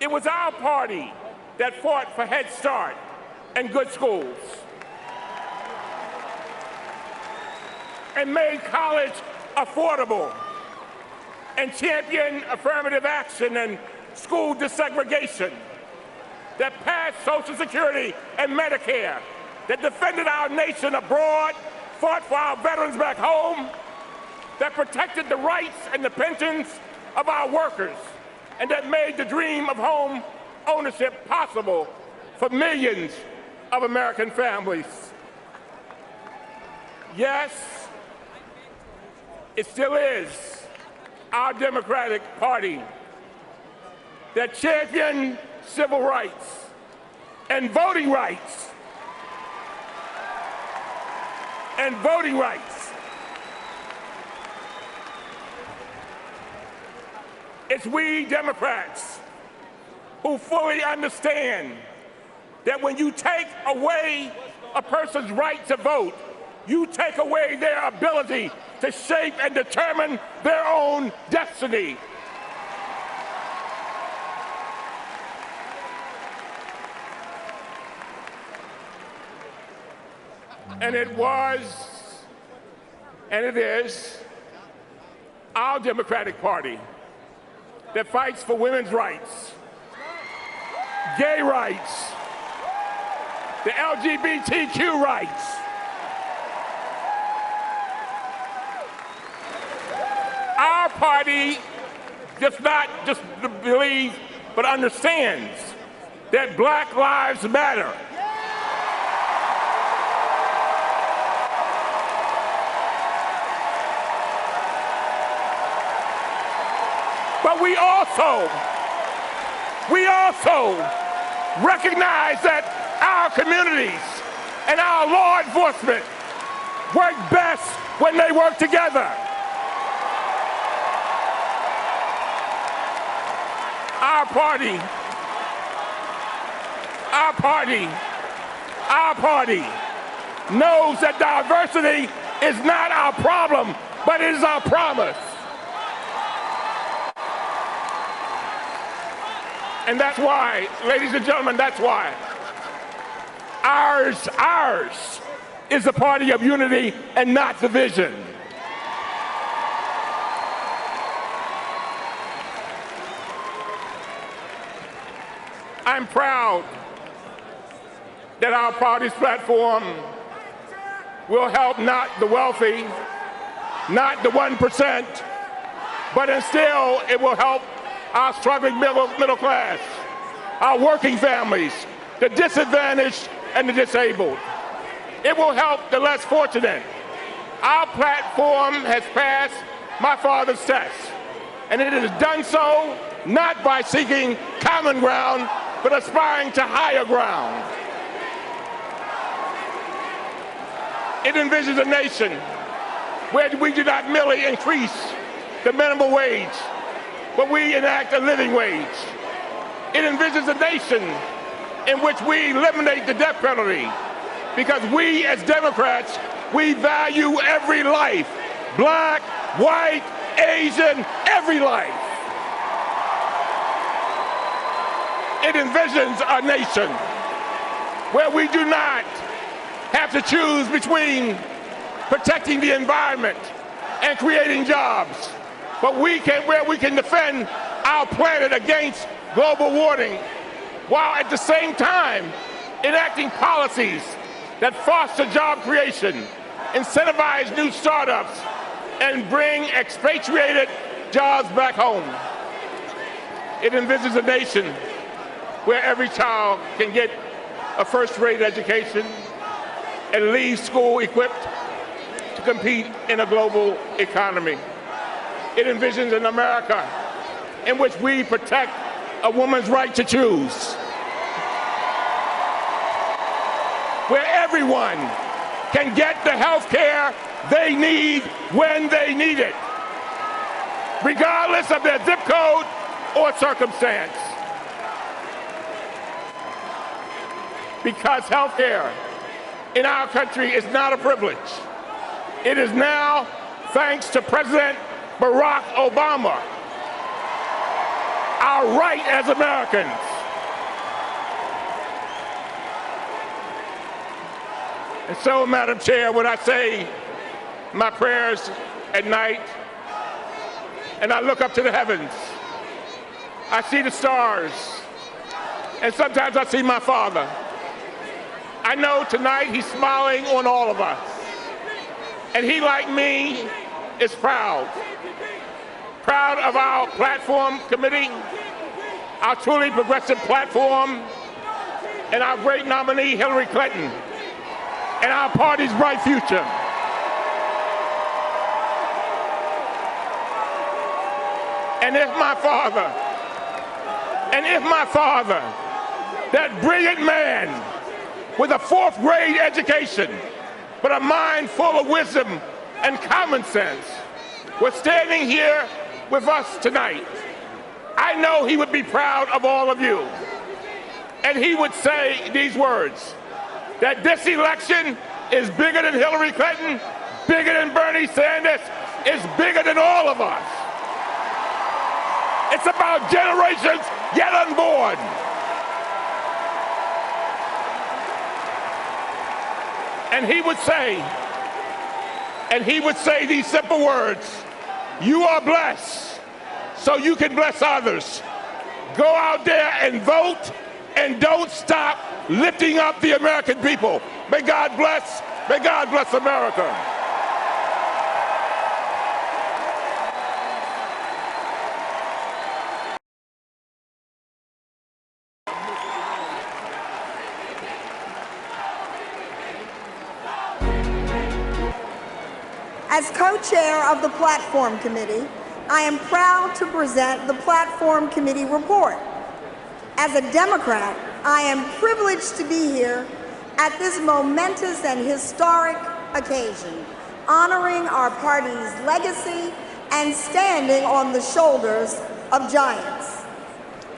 It was our party that fought for Head Start and good schools and made college affordable and championed affirmative action and school desegregation, that passed Social Security and Medicare, that defended our nation abroad, fought for our veterans back home, that protected the rights and the pensions of our workers, and that made the dream of home ownership possible for millions of American families. Yes, it still is our Democratic Party that championed civil rights and voting rights and voting rights. It's we Democrats who fully understand that when you take away a person's right to vote, you take away their ability to shape and determine their own destiny. And it was, and it is, our Democratic Party that fights for women's rights, gay rights, the LGBTQ rights. Our party does not just believe, but understands that Black lives matter. But we also recognize that our communities and our law enforcement work best when they work together. Our party knows that diversity is not our problem, but it is our promise. And that's why, ladies and gentlemen, that's why ours is a party of unity and not division. I'm proud that our party's platform will help not the wealthy, not the 1%, but instead it will help our struggling middle class, our working families, the disadvantaged and the disabled. It will help the less fortunate. Our platform has passed my father's test, and it has done so not by seeking common ground, but aspiring to higher ground. It envisions a nation where we do not merely increase the minimum wage, but we enact a living wage. It envisions a nation in which we eliminate the death penalty, because we as Democrats, we value every life, black, white, Asian, every life. It envisions a nation where we do not have to choose between protecting the environment and creating jobs, but where we can defend our planet against global warming, while at the same time enacting policies that foster job creation, incentivize new startups, and bring expatriated jobs back home. It envisions a nation where every child can get a first-rate education and leave school equipped to compete in a global economy. It envisions an America in which we protect a woman's right to choose, where everyone can get the health care they need when they need it, regardless of their zip code or circumstance. Because health care in our country is not a privilege. It is now, thanks to President Barack Obama, our right as Americans. And so, Madam Chair, when I say my prayers at night and I look up to the heavens, I see the stars, and sometimes I see my father. I know tonight he's smiling on all of us. And he, like me, is proud. Proud of our platform committee, our truly progressive platform, and our great nominee, Hillary Clinton, and our party's bright future. And if my father, that brilliant man with a fourth-grade education, but a mind full of wisdom and common sense, was standing here with us tonight, I know he would be proud of all of you. And he would say these words, that this election is bigger than Hillary Clinton, bigger than Bernie Sanders, it's bigger than all of us. It's about generations yet unborn. And he would say these simple words, you are blessed, so you can bless others. Go out there and vote, and don't stop lifting up the American people. May God bless America. As co-chair of the Platform Committee, I am proud to present the Platform Committee report. As a Democrat, I am privileged to be here at this momentous and historic occasion, honoring our party's legacy and standing on the shoulders of giants.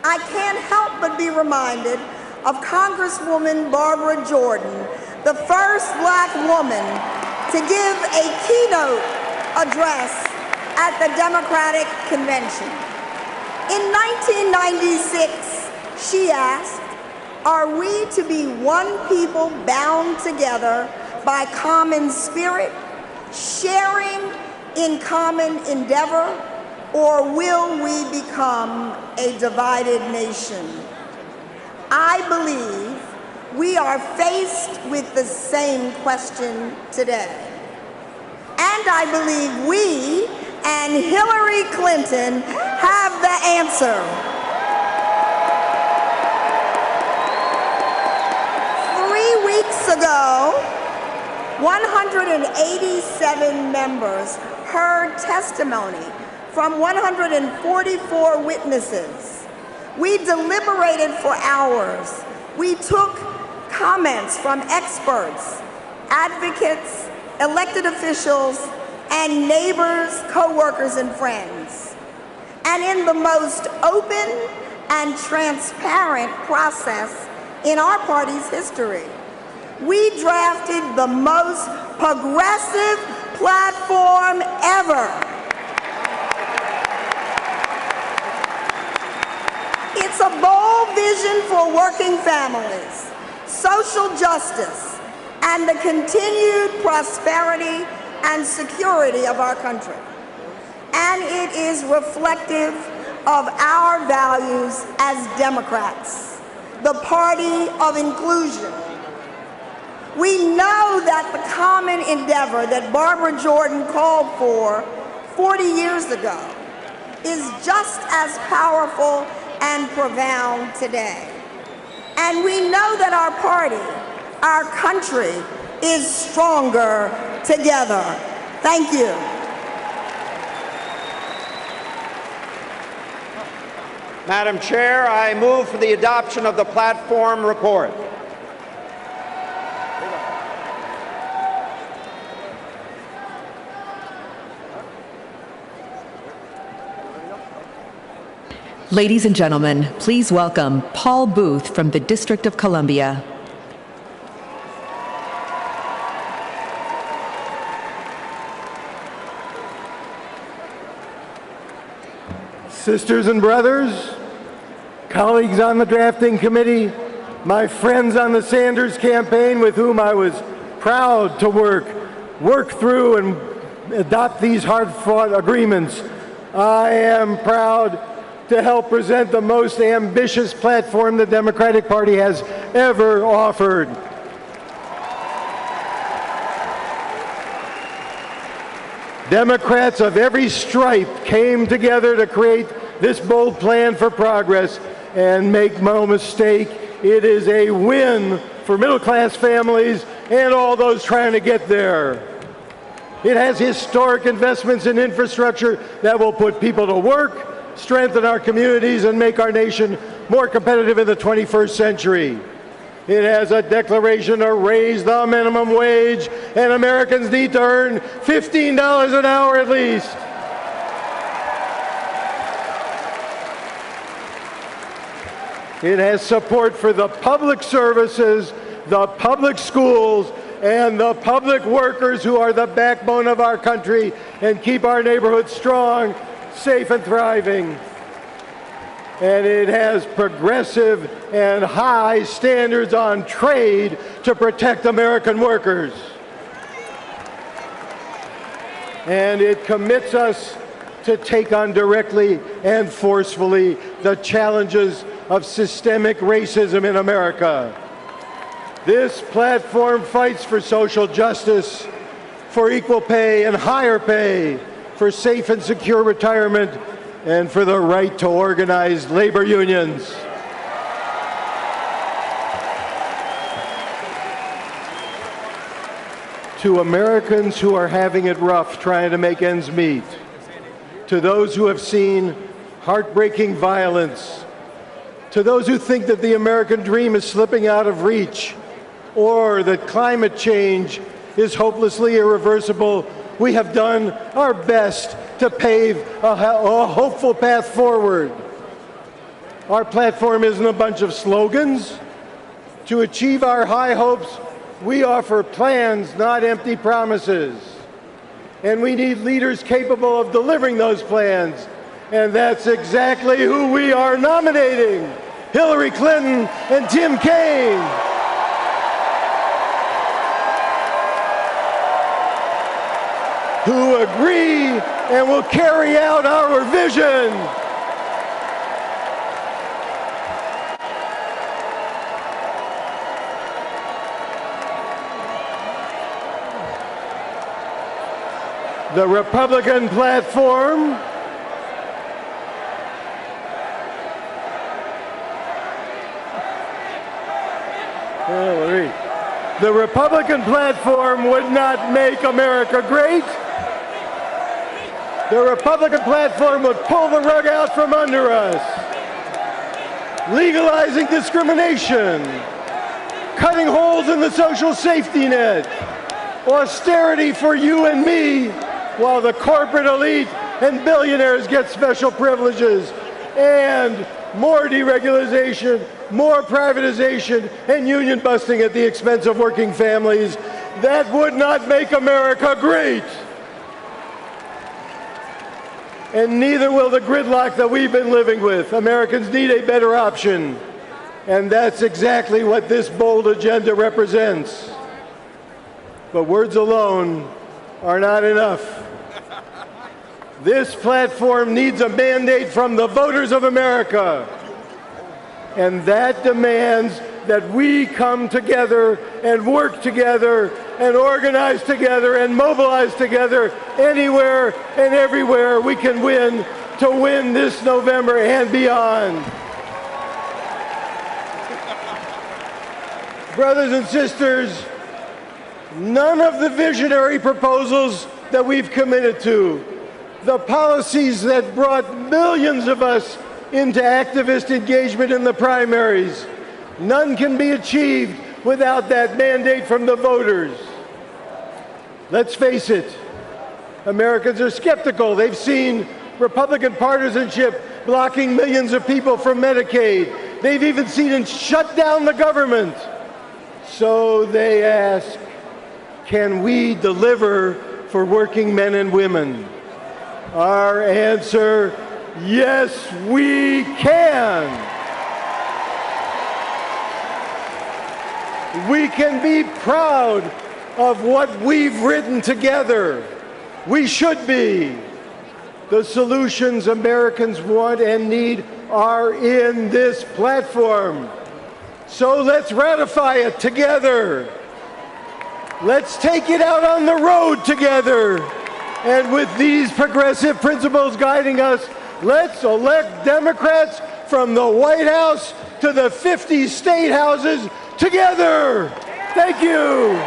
I can't help but be reminded of Congresswoman Barbara Jordan, the first Black woman to give a keynote address at the Democratic Convention. In 1996, she asked, are we to be one people bound together by common spirit, sharing in common endeavor, or will we become a divided nation? I believe we are faced with the same question today. And I believe we and Hillary Clinton have the answer. 3 weeks ago, 187 members heard testimony from 144 witnesses. We deliberated for hours. We took comments from experts, advocates, elected officials, and neighbors, co-workers, and friends. And in the most open and transparent process in our party's history, we drafted the most progressive platform ever. It's a bold vision for working families, social justice, and the continued prosperity and security of our country. And it is reflective of our values as Democrats, the party of inclusion. We know that the common endeavor that Barbara Jordan called for 40 years ago is just as powerful and profound today. And we know that our party, our country, is stronger together. Thank you. Madam Chair, I move for the adoption of the platform report. Ladies and gentlemen, please welcome Paul Booth from the District of Columbia. Sisters and brothers, colleagues on the drafting committee, my friends on the Sanders campaign with whom I was proud to work through and adopt these hard-fought agreements, I am proud to help present the most ambitious platform the Democratic Party has ever offered. Democrats of every stripe came together to create this bold plan for progress, and make no mistake, it is a win for middle-class families and all those trying to get there. It has historic investments in infrastructure that will put people to work, strengthen our communities, and make our nation more competitive in the 21st century. It has a declaration to raise the minimum wage, and Americans need to earn $15 an hour at least. It has support for the public services, the public schools, and the public workers who are the backbone of our country and keep our neighborhoods strong, safe, and thriving. And it has progressive and high standards on trade to protect American workers. And it commits us to take on directly and forcefully the challenges of systemic racism in America. This platform fights for social justice, for equal pay and higher pay, for safe and secure retirement, and for the right to organize labor unions. To Americans who are having it rough trying to make ends meet, to those who have seen heartbreaking violence, to those who think that the American dream is slipping out of reach, or that climate change is hopelessly irreversible, we have done our best to pave a hopeful path forward. Our platform isn't a bunch of slogans. To achieve our high hopes, we offer plans, not empty promises. And we need leaders capable of delivering those plans. And that's exactly who we are nominating: Hillary Clinton and Tim Kaine. Who agree and will carry out our vision. The Republican platform The Republican platform would not make America great. The Republican platform would pull the rug out from under us, legalizing discrimination, cutting holes in the social safety net, austerity for you and me, while the corporate elite and billionaires get special privileges, and more deregulation, more privatization, and union busting at the expense of working families. That would not make America great. And neither will the gridlock that we've been living with. Americans need a better option. And that's exactly what this bold agenda represents. But words alone are not enough. This platform needs a mandate from the voters of America. And that demands that we come together and work together and organize together and mobilize together anywhere and everywhere we can win to win this November and beyond. Brothers and sisters, none of the visionary proposals that we've committed to, the policies that brought millions of us into activist engagement in the primaries, none can be achieved without that mandate from the voters. Let's face it, Americans are skeptical. They've seen Republican partisanship blocking millions of people from Medicaid. They've even seen it shut down the government. So they ask, can we deliver for working men and women? Our answer, yes, we can. We can be proud of what we've written together. We should be. The solutions Americans want and need are in this platform. So let's ratify it together. Let's take it out on the road together. And with these progressive principles guiding us, let's elect Democrats from the White House to the 50 state houses together. Thank you.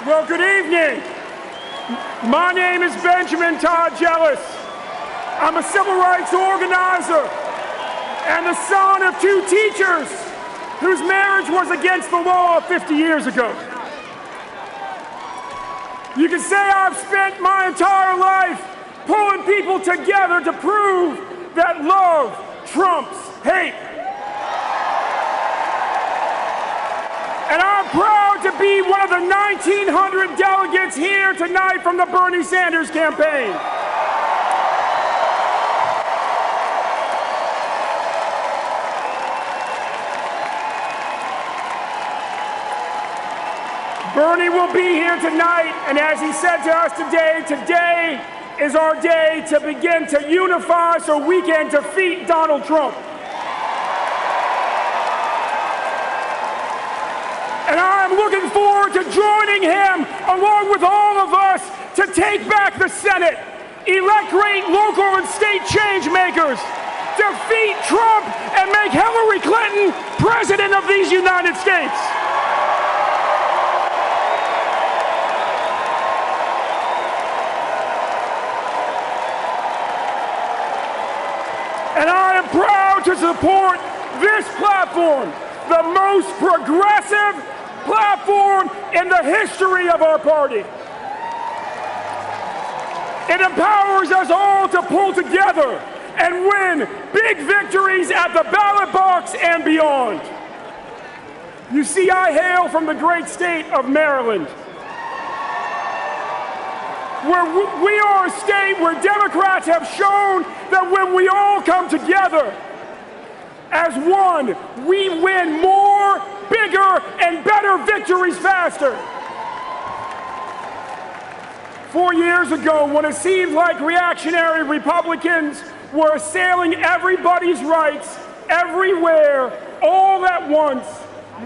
Well, good evening. My name is Benjamin Todd Jellis. I'm a civil rights organizer and the son of two teachers whose marriage was against the law 50 years ago. You can say I've spent my entire life pulling people together to prove that love trumps hate. And I'm proud to be one of the 1,900 delegates here tonight from the Bernie Sanders campaign. Bernie will be here tonight, and as he said to us today, today is our day to begin to unify so we can defeat Donald Trump. And I'm looking forward to joining him, along with all of us, to take back the Senate, elect great local and state change makers, defeat Trump, and make Hillary Clinton president of these United States. And I am proud to support this platform, the most progressive platform in the history of our party. It empowers us all to pull together and win big victories at the ballot box and beyond. You see, I hail from the great state of Maryland, where we are a state where Democrats have shown that when we all come together as one, we win more, bigger, and better victories faster. 4 years ago, when it seemed like reactionary Republicans were assailing everybody's rights everywhere, all at once,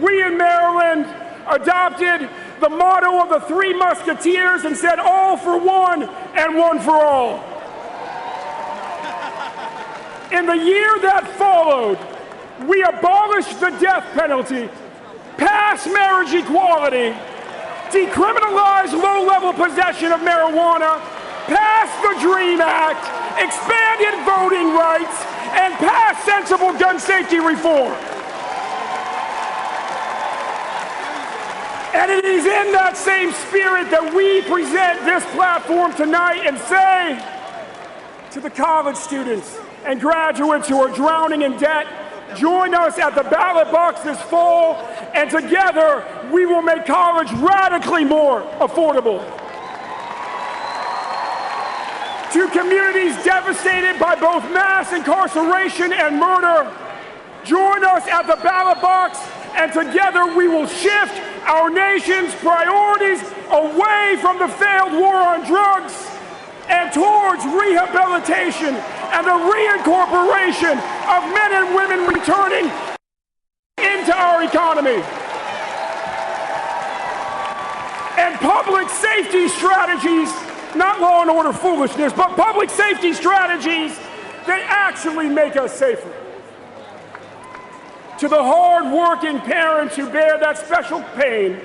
we in Maryland adopted the motto of the Three Musketeers and said, all for one and one for all. In the year that followed, we abolished the death penalty, passed marriage equality, decriminalized low-level possession of marijuana, passed the DREAM Act, expanded voting rights, and passed sensible gun safety reform. And it is in that same spirit that we present this platform tonight and say to the college students and graduates who are drowning in debt, join us at the ballot box this fall and together we will make college radically more affordable. To communities devastated by both mass incarceration and murder, join us at the ballot box, and together we will shift our nation's priorities away from the failed war on drugs and towards rehabilitation and the reincorporation of men and women returning into our economy. And public safety strategies, not law and order foolishness, but public safety strategies that actually make us safer. To the hard-working parents who bear that special pain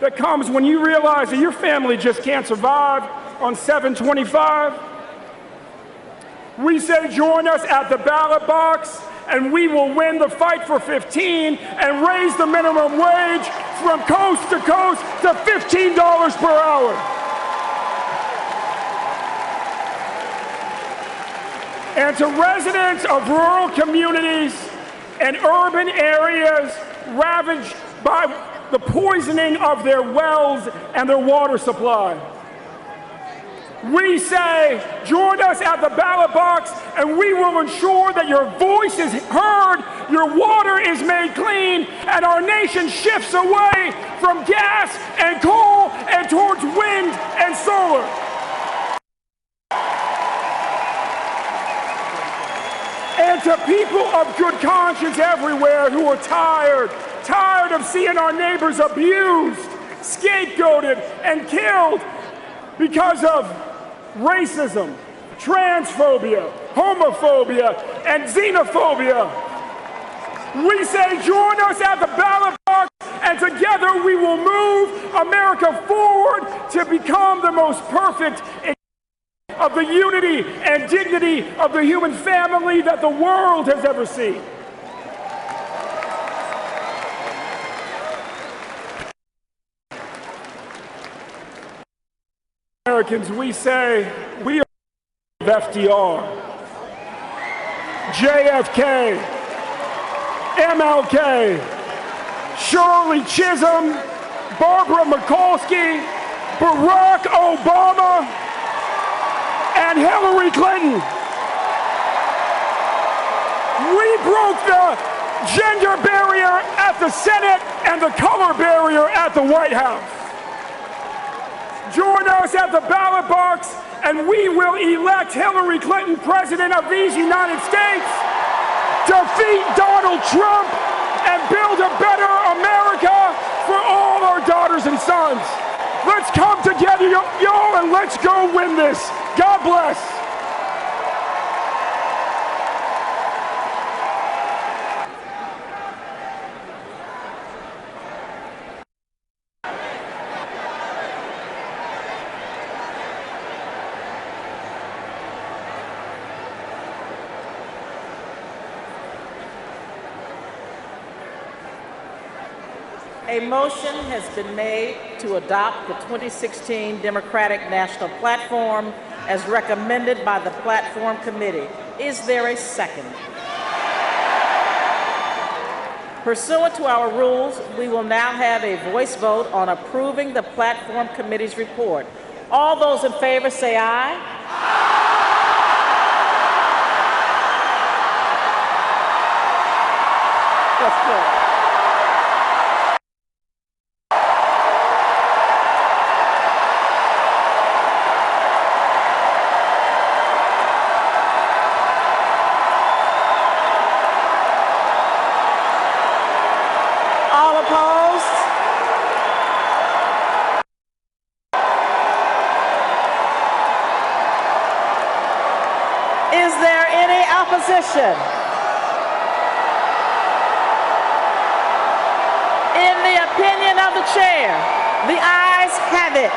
that comes when you realize that your family just can't survive on $7.25, we say join us at the ballot box, and we will win the fight for 15 and raise the minimum wage from coast to coast to $15 per hour. And to residents of rural communities and urban areas ravaged by the poisoning of their wells and their water supply, we say, join us at the ballot box, and we will ensure that your voice is heard, your water is made clean, and our nation shifts away from gas and coal and towards wind and solar. And to people of good conscience everywhere who are tired of seeing our neighbors abused, scapegoated, and killed because of racism, transphobia, homophobia, and xenophobia, we say join us at the ballot box, and together we will move America forward to become the most perfect of the unity and dignity of the human family that the world has ever seen. Americans, we say we are FDR, JFK, MLK, Shirley Chisholm, Barbara Mikulski, Barack Obama, and Hillary Clinton. We broke the gender barrier at the Senate and the color barrier at the White House. Join us at the ballot box, and we will elect Hillary Clinton president of these United States, defeat Donald Trump, and build a better America for all our daughters and sons. Let's come together, y'all, and let's go win this. God bless. A motion has been made to adopt the 2016 Democratic National Platform as recommended by the Platform Committee. Is there a second? Pursuant to our rules, we will now have a voice vote on approving the Platform Committee's report. All those in favor say aye. Let's go. Is there any opposition? In the opinion of the chair, the ayes have it.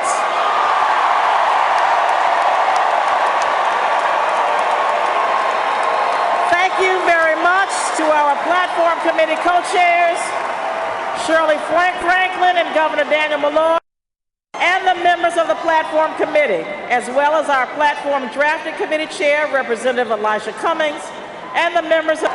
Thank you very much to our Platform Committee co-chairs, Shirley Franklin and Governor Daniel Malloy, and the members of the Platform Committee, as well as our Platform Drafting Committee Chair, Representative Elijah Cummings, and the members of